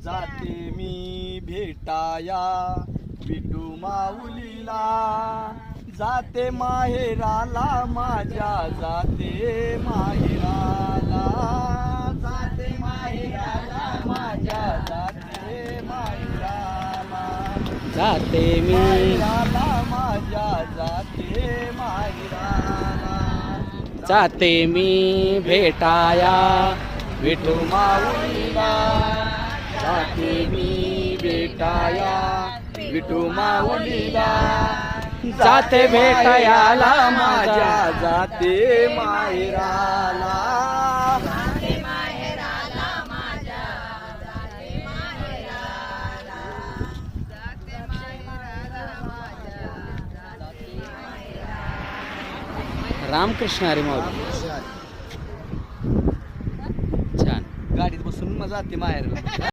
जाते मी भेटाया विठू माऊलीला, जाते माहेराला माझ्या, जाते माहेराला, जाते माहेराला माझ्या, जाते माहेराला, जाते मी माहेराला माझ्या, जाते माहेराला, जाते मी भेटाया विठू माऊलीला, जाते मी भेटाया विठू माऊलीला, जाते भेटायाला माझ्या, जाते माहेराला, रामकृष्ण हरी माऊली. छान. गाडीत बसून मग जाते माहेराला.